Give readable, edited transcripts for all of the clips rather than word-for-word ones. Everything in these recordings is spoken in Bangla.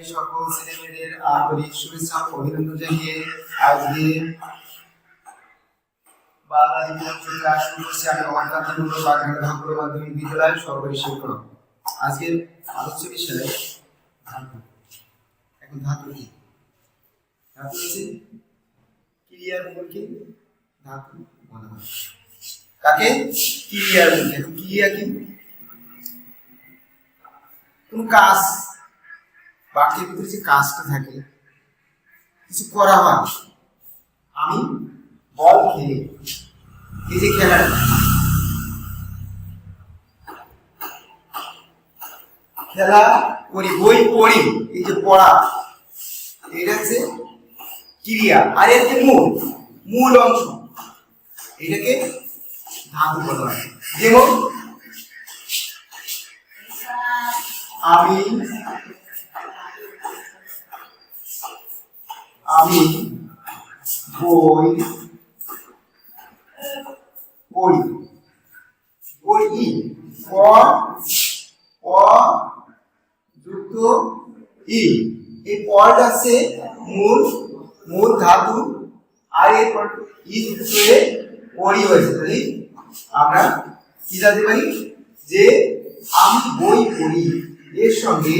সকল ছেলেমেয়েদের আন্তরিক শুভেচ্ছা ও অভিনন্দন জানিয়ে আজকে বাংলা দিবস ক্লাস শুরু করছি। আমি অবদানমূলক বাগনান ধামপুর মাধ্যমিক বিদ্যালয় সহকারী শিক্ষক। আজকের আলোচ্য বিষয় ধাতু। এখন ধাতু কি? ধাতু হচ্ছে ক্রিয়ার মূলকে ধাতু বলা হয়। কাকে? ক্রিয়ার মূলকে। ক্রিয়া কি? কোন কাজ, বাক্যের ভিতরে যে কাজটা থাকে, কিছু করা হয়। আমি বল খেলি, এই যে খেলাটা, খেলা করি, বই পড়ি, এই যে পড়া, এটা হচ্ছে ক্রিয়া। আর এর যে মূল অংশ, এটাকে ধাতু বলা হয়। যেমন আমি বই পড়ি, বই ই যুক্ত ই, এই পড়টা আছে মূল ধাতু, আর এরপর ই যুক্ত হয়ে পড়ি হয়েছে। তাহলে আমরা কি জানতে পারি যে আমি বই পড়ি এর সঙ্গে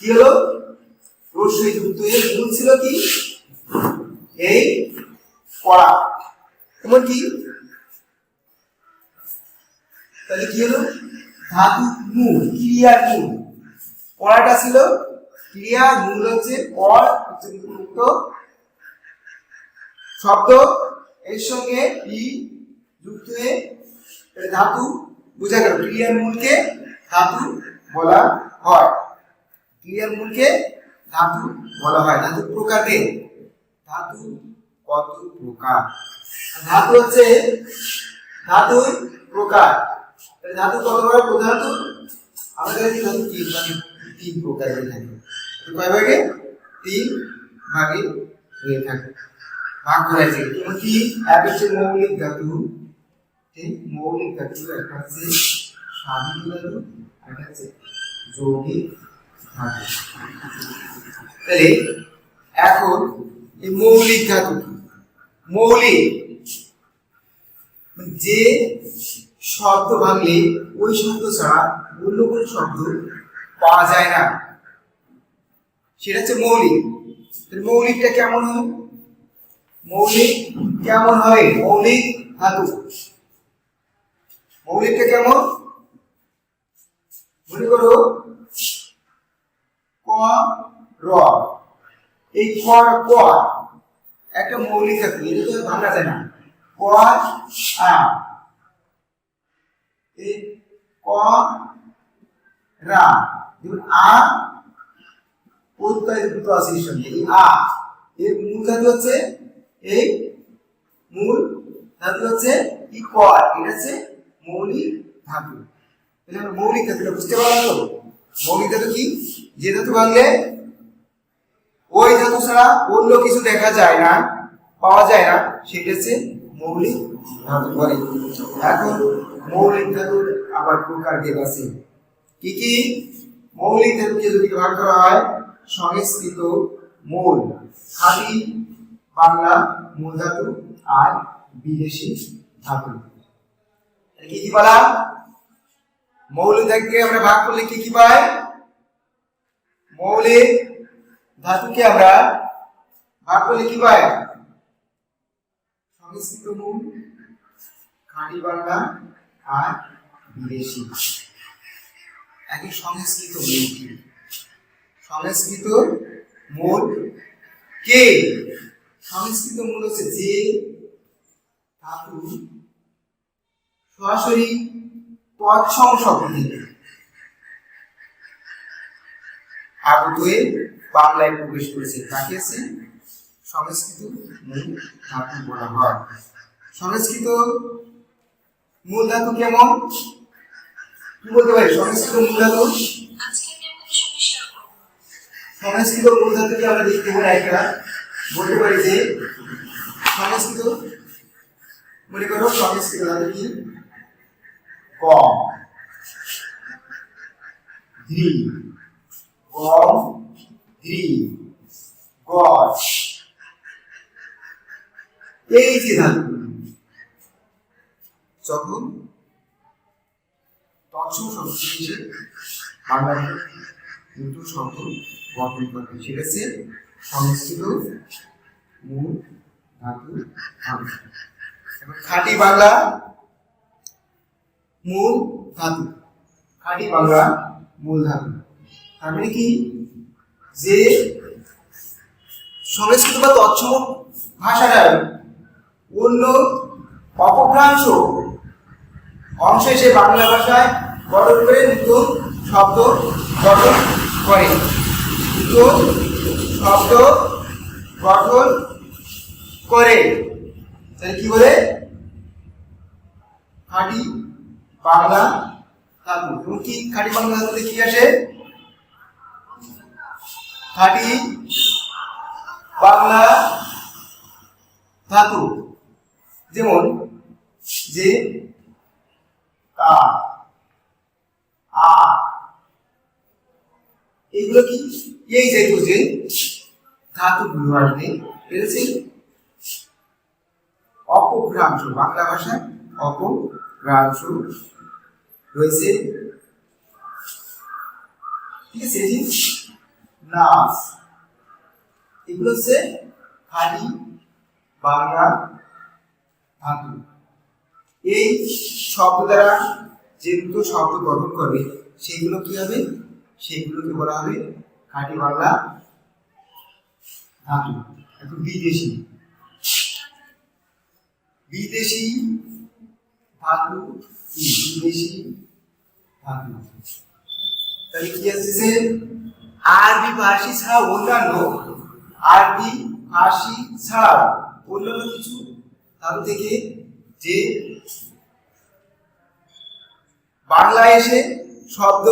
কি হলো? রস্যই যুক্ত হয়ে মূল ছিল কি? এই পড়া। এমন কি? তাহলে কি হলো? ধাতু মূল, ক্রিয়ার মূল। পড়াটা ছিল ক্রিয়ার মূল, হচ্ছে পড় যুক্ত শব্দ, এর সঙ্গে ই যুক্ত হয়ে ধাতু বোঝা গেল। ক্রিয়ার মূলকে ধাতু বলা হয়। ক্রিয়ার মূলকে ধাতু বলা হয়। ধাতুর প্রকার কে? ধাতু কত প্রকার? ধাতু হচ্ছে ধাতুর প্রকার। ধাতু কত প্রকার? প্রধানত আমাদের কাছে ধাতু তিন প্রকার হয়ে থাকে। কয় ভাগে? তিন ভাগে হয়ে থাকে, ভাগ করা হয়েছে। যেমন কি? এক হচ্ছে মৌলিক ধাতু, মৌলিক ধাতু, একটা হচ্ছে স্বাধীন ধাতু, একটা হচ্ছে যৌগিক ধাতু। তাহলে এখন এই মৌলিক ধাতু, মৌলিক যে শব্দ ভাঙলে ওই শব্দ ছাড়া অন্য কোনো শব্দ পাওয়া যায় না, সেটা হচ্ছে মৌলিক। মৌলিকটা কেমন হয়? মৌলিক কেমন হয়? মৌলিক ধাতু মৌলিকটা কেমন? মনে করো ক র, এই ক একটা মৌলিক ধাতু, এটা তো ভাঙা যায় না। ক আ, এই ক রা, যেমন আ প্রত্যয় যুক্ত আছে এর সঙ্গে, এই আ এর মূল ধাতু হচ্ছে, এই মূল ধাতু হচ্ছে ই ক, এটা হচ্ছে মৌলিক ধাতু। তাহলে আমরা মৌলিক ধাতুটা বুঝতে পারলাম তো? মৌলিক ধাতু কি? যে ধাতু ভাঙলে ওই ধাতু ছাড়া অন্য কিছু দেখা যায় না, পাওয়া যায় না, সেটা হচ্ছে মৌলিক ধাতু বলে। এখন মৌলিক ধাতুর আবার প্রকার ভেদ আছে। কি কি? মৌলিক ধাতুকে যদি ভাগ করা হয় সংস্কৃত মূল, খাঁটি বাংলা মূল ধাতু, আর বিদেশি ধাতু। কি কি বলা? মৌলিক ধাতুকে আমরা ভাগ করলে কি কি পাই? মৌলিক ধাতুকে আমরা ভাগ করলে কি পাই? সংস্কৃত মূল, খাঁটি বাংলা, আর বিদেশি। একই সংস্কৃত মূল কি? সংস্কৃত মূল কে? সংস্কৃত মূল হচ্ছে যে ধাতু সরাসরি তৎসম শব্দ থেকে আগত হয়ে বাংলায় প্রবেশ করেছে, তাকে সংস্কৃত মূল ধাতু বলা হয়। সংস্কৃত মূল ধাতু কেমন? কি বলতে পারি? সংস্কৃত মূল ধাতু, সংস্কৃত মূল ধাতুকে আমরা দেখতে পারি, একটা বলতে পারি যে সংস্কৃত, মনে করো সংস্কৃত ধাতু কি? ক, ধি, গম ধি, গছ। এই যে ধাতুগুলো যখন তৎসম শব্দ এসে বাংলায় নতুন শব্দ গঠন করবে, সেটা হচ্ছে সংস্কৃত মূল ধাতু ধাতু। এবং খাঁটি বাংলা মূল ধাতু, খাঁটি বাংলা মূল ধাতু। তার মানে কি, যে সংস্কৃত বা তৎসম ভাষাটার অন্য অপভ্রংশ অংশ এসে বাংলা ভাষায় গঠন করে নতুন শব্দ গঠন করে, নতুন শব্দ গঠন করে। তাহলে কি বলে, খাঁটি বাংলা ধাতু। এবং কি খাঁটি বাংলা ধাতুতে কি আসে, খাঁটি বাংলা ধাতু যেমন যে কা, আ, এগুলো কি এই জাতীয় যে ধাতুগুলো আসবে, পেরেছি? অপভ্রংশ, বাংলা ভাষায় অপভ্রংশ রয়েছে, ঠিক আছে? নাস, এগুলো হচ্ছে খাঁটি বাংলা ধাতু। এই শব্দ দ্বারা যে দুটো শব্দ গঠন করবে সেগুলো কি হবে, সেগুলোকে বলা হবে খাঁটি বাংলা ধাতু। এখন বিদেশি, বিদেশি ধাতু কি, বিদেশি ধাতু। তাহলে কি আসছে, আরবি ফার্সি ছাড়া অন্যান্য, আরবি ফার্সি ছাড়া অন্যান্য কিছু ধাতু থেকে যে বাংলায় এসে শব্দ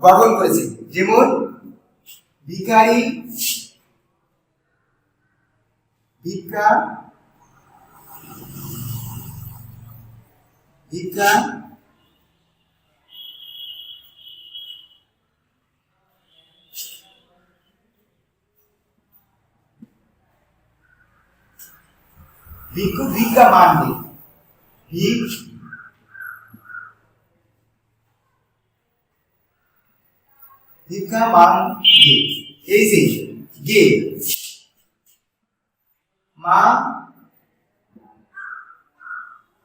গঠন করেছে, যেমন ভিখারি, ভিক্ষা, ভিক্ষা, ভিক্ষু, ভিক্ষা মানবে, ভিক্ষা মানবে। এই যে গে, মা,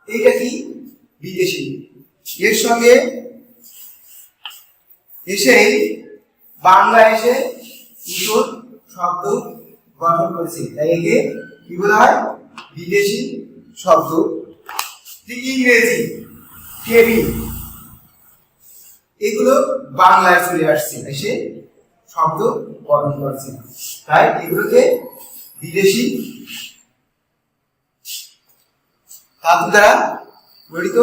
এইটা কি বিদেশি, এর সঙ্গে এসেই বাংলা এসে নতুন শব্দ গঠন করেছে, তাই একে কি বলা হয়, বিদেশি শব্দ। ইংরেজি, টেবিল, এগুলো বাংলায় চলে আসছে, এসে শব্দ গঠন করছে, তাই এগুলোকে বিদেশি ধাতু দ্বারা গঠিত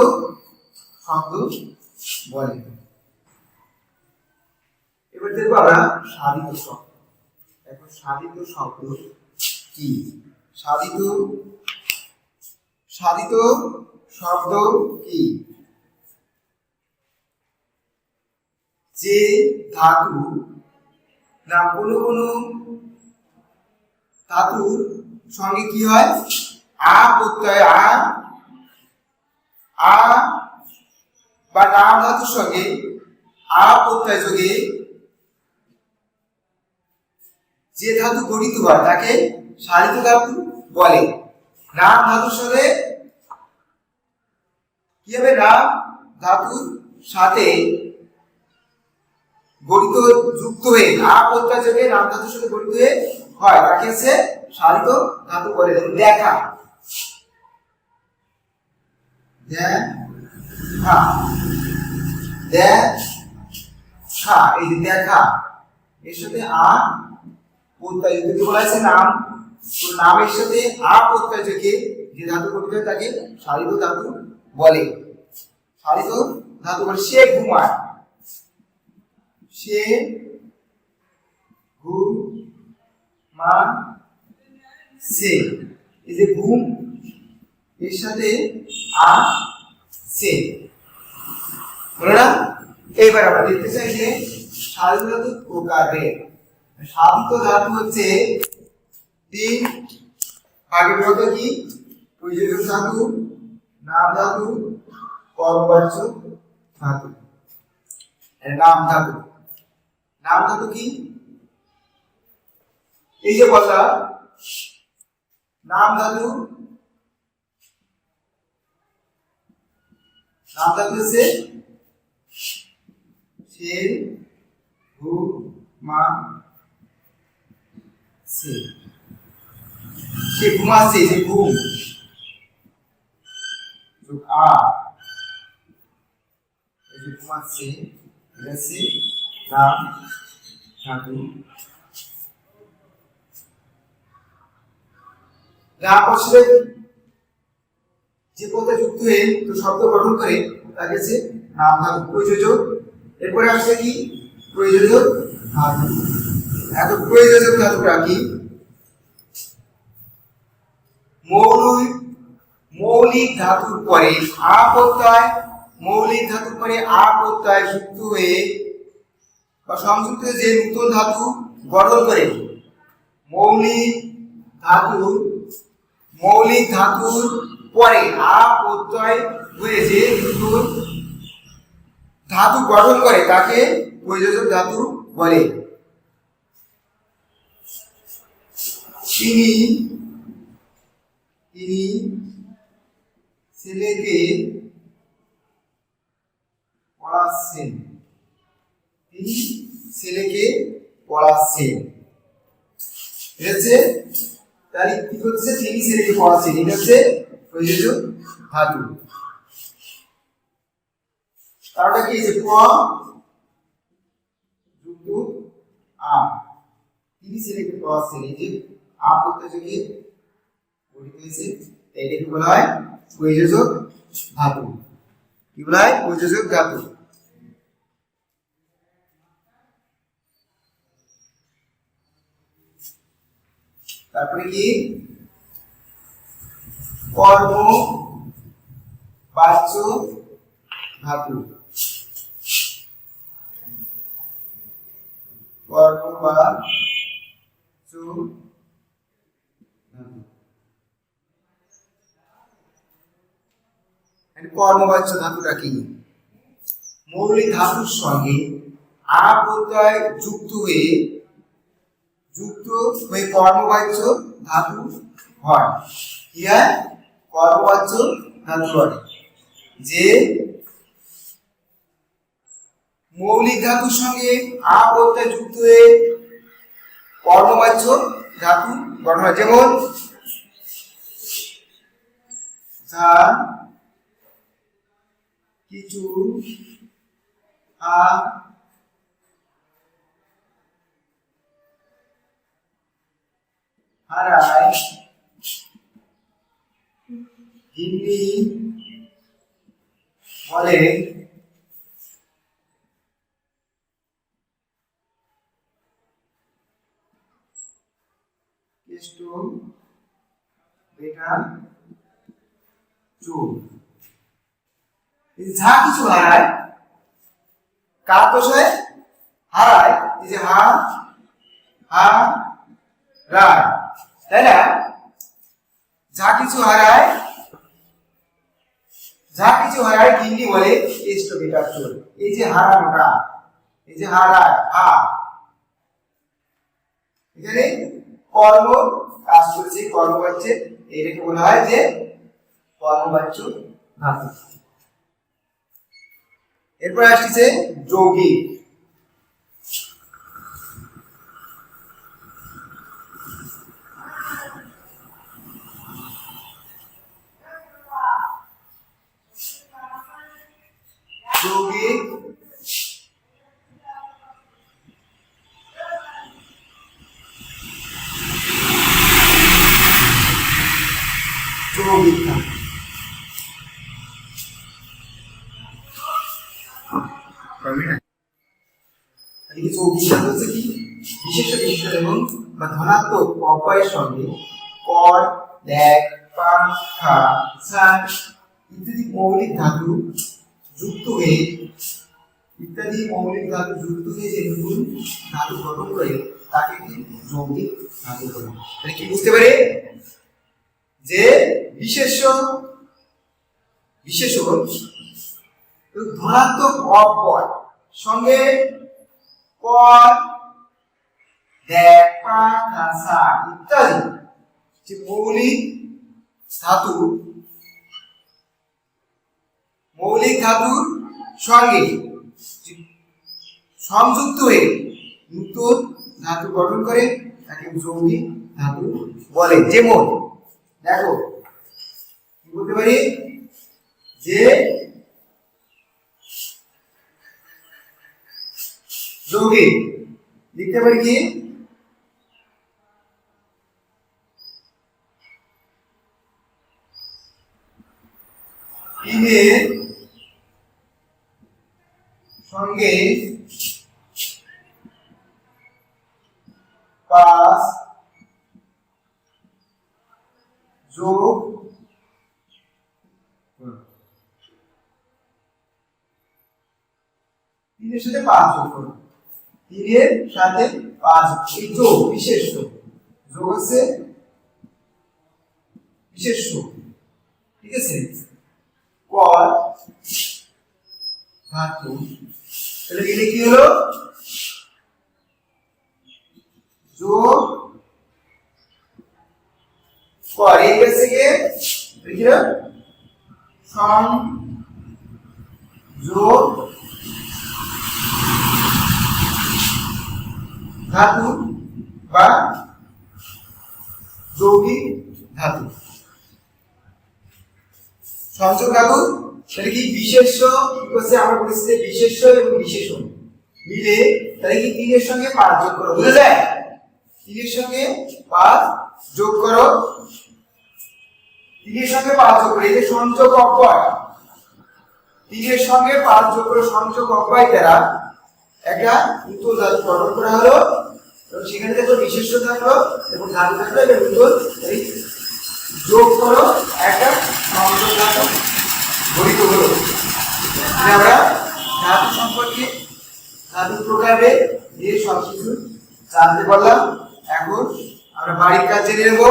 শব্দ বলে। এবার দেখবো আমরা সাধিত শব্দ। এখন সাধিত শব্দ কি, সাধিত সাধিত শব্দ কি, যে ধাতু না কোনো কোনো ধাতুর সঙ্গে কি হয়, আ প্রত্যয়, আ বা নাম ধাতুর সঙ্গে আ প্রত্যয় যোগে যে ধাতু গঠিত হয় তাকে সাধিত ধাতু বলে। নাম ধাতুর সাথে কি হবে, নাম ধাতুর সাথে গঠিত যুক্ত হয়ে আ প্রত্যয় যোগে নাম ধাতুর সাথে গঠিত হয়ে হয়, তাকে হচ্ছে সাধিত ধাতু বলে। দেখা, দেখা, দেখা, এই যে দেখা, এর সাথে আ প্রত্যয় যদি বলা হয়েছে নাম, তো নামের সাথে আ প্রত্যয় যোগে যে ধাতু গঠিত হয় তাকে সাধিত ধাতু বলে। সাধিত ধাতু বলে। সে ঘুমায়, সে ঘুমাছে, এই যে ঘুম এর সাথে আ সে, বলো না? এইবার আমরা দেখতে চাই যে সাধিত ধাতুর প্রকারভেদ। সাধিত ধাতু হচ্ছে তিন ভাগে বিভক্ত। কি? প্রয়োজনীয় ধাতু, নাম ধাতু, কর্মবাচ্য ধাতু। নাম ধাতু, নাম ধাতু কি? এই যে বললাম নাম ধাতু, নাম ধাতু হচ্ছে সে, ভূ, মা, সে। সে ঘুমাচ্ছে, যে ঘুম, আ ঘুমাচ্ছে, এটা হচ্ছে নাম ধাতু। যে পদে যুক্ত হয়ে তো শব্দ গঠন করে তাকে হচ্ছে নাম ধাতু, প্রয়োজক। এরপরে আসছে কি? প্রয়োজক ধাতু। এত প্রয়োজক ধাতুটা কি? মৌলিক ধাতুর পরে আ প্রত্যয়, মৌলিক ধাতুর পরে আ প্রত্যয় যুক্ত হয়ে বা সংযুক্ত হয়ে যে নতুন ধাতু গঠন করে। মৌলিক ধাতুর পরে আ প্রত্যয় হয়ে যে নতুন ধাতু গঠন করে তাকে প্রয়োজক ধাতু বলে। তিনি ছেলেকে পড়াচ্ছেন, তিনি ছেলেকে পড়াচ্ছেন। ঠিক আছে? তাহলে কি হচ্ছে? তিনি ছেলেকে পড়াচ্ছেন, এটা হচ্ছে প্রয়োজক ধাতু। তারটা কি? যে প যুক্ত আ, তিনি ছেলেকে পড়াচ্ছেন, এই যে আ প্রত্যয় যোগে গঠিত হয়েছে, এটাকে বলা হয় প্রয়োজক ধাতু। কি বলা হয়? প্রয়োজক ধাতু। তারপরে কি? কর্মবাচ্য ধাতু। কর্মবাচ্য ধাতু। কর্মবাচ্য ধাতুটা কি? মৌলিক ধাতুর সঙ্গে আ প্রত্যয় যুক্ত হয়ে কর্মবাচ্য ধাতু হয়। কি হয়? কর্মবাচ্য ধাতু হয়। যে মৌলিক ধাতুর সঙ্গে আ প্রত্যয় যুক্ত হয়ে কর্মবাচ্য ধাতু গঠন হয়। যেমন যা কিছু, হারায়, গিন্নি বলে, কেষ্ট বেটা চোর। যা কিছু হারায়, কার দোষ হয়? হারায়, এই যে রায়, তাই না? যা কিছু হারায় গিন্নি বলে কেষ্ট বেটা চোর। এই যে হারানোটা, এই যে হারায়, এখানে কর্ম কাজ করছে, কর্মবাচ্যে, এটাকে বলা হয় যে কর্মবাচ্য ধাতু। এরপর আসছে যৌগিক। যৌগিক যৌগিক ধাতু। যৌগিক ধাতু হচ্ছে কি? বিশেষ এবং বা ধনাত্মক অব্যয়ের সঙ্গে কর, লেখ, পান, খা, ছান ইত্যাদি মৌলিক ধাতু যুক্ত হয়ে ইত্যাদি মৌলিক ধাতু যুক্ত হয়ে যে নতুন ধাতু গঠন করে তাকে কি যৌগিক ধাতু বলে। তাহলে কি বুঝতে পারি যে বিশেষণ ধনাত্মক অপর সঙ্গে পর দেখা খাসা ইত্যাদি যে মৌলিক ধাতুর সঙ্গে সংযুক্ত হয়ে নতুন ধাতু গঠন করে তাকে যৌগিক ধাতু বলে। যেমন দেখো কি বলতে পারি যে যৌগিক লিখতে পারি কি ইনের সঙ্গে 5 যোগ তিনের সাথে 5 যোগ করো, তিনের সাথে 5 এই যোগ বিশেষ যোগ আছে বিশেষ, ঠিক আছে, পর ধাতু। তাহলে এটা কি হলো যোগ পর এই গেছে কি লিখলো সংযোগ ধাতু বা যৌগিক ধাতু। সংযোগ ধাতু তাহলে কি বিশেষ্য হচ্ছে আমরা বলেছি যে বিশেষ্য এবং বিশেষণ মিলে তাহলে কি 3 এর সঙ্গে 5 যোগ করো, বুঝা যায়? 3 এর সঙ্গে 5 যোগ করো, 3 এর সঙ্গে 5 যোগ করো, এই যে সংযোগ অব্যয়, 3 এর সঙ্গে 5 যোগ করো সংযোগ অব্যয় দ্বারা একটা নতুন ধাতু গঠন করা হলো এবং সেখানে দেখো বিশেষ্য থাকলো এবং ধাতু থাকলো, এটা নতুন এই যোগ করো একটা সংযোগ ধাতু গঠিত হলো। আমরা ধাতু সম্পর্কে ধাতু প্রকারে এই সব কিছু জানতে পারলাম। এখন আমরা বাড়ির কাজ জেনে নেব।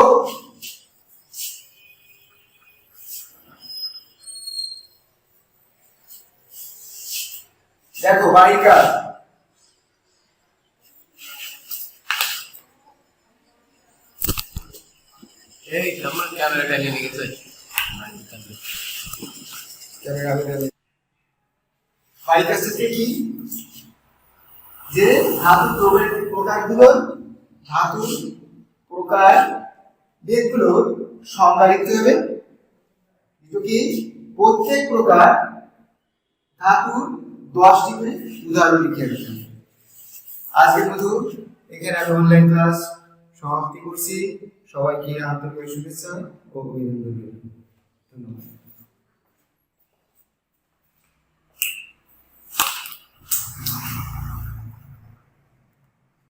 দেখো বাড়ির কাজ, এই আমার ক্যামেরাটা নিয়ে গেছে বাড়ির কাজ কি যে ধাতু প্রকারগুলো ধাতু প্রকার ভেদগুলোর সংজ্ঞা লিখতে হবে। কি প্রত্যেক প্রকার ধাতুর 10টি করে উদাহরণ লিখে রাখতে হবে। আজকের মতো এখানে আমি অনলাইন ক্লাস সমাপ্তি করছি। সবাইকে আন্তরিক শুভেচ্ছা ও অভিনন্দন।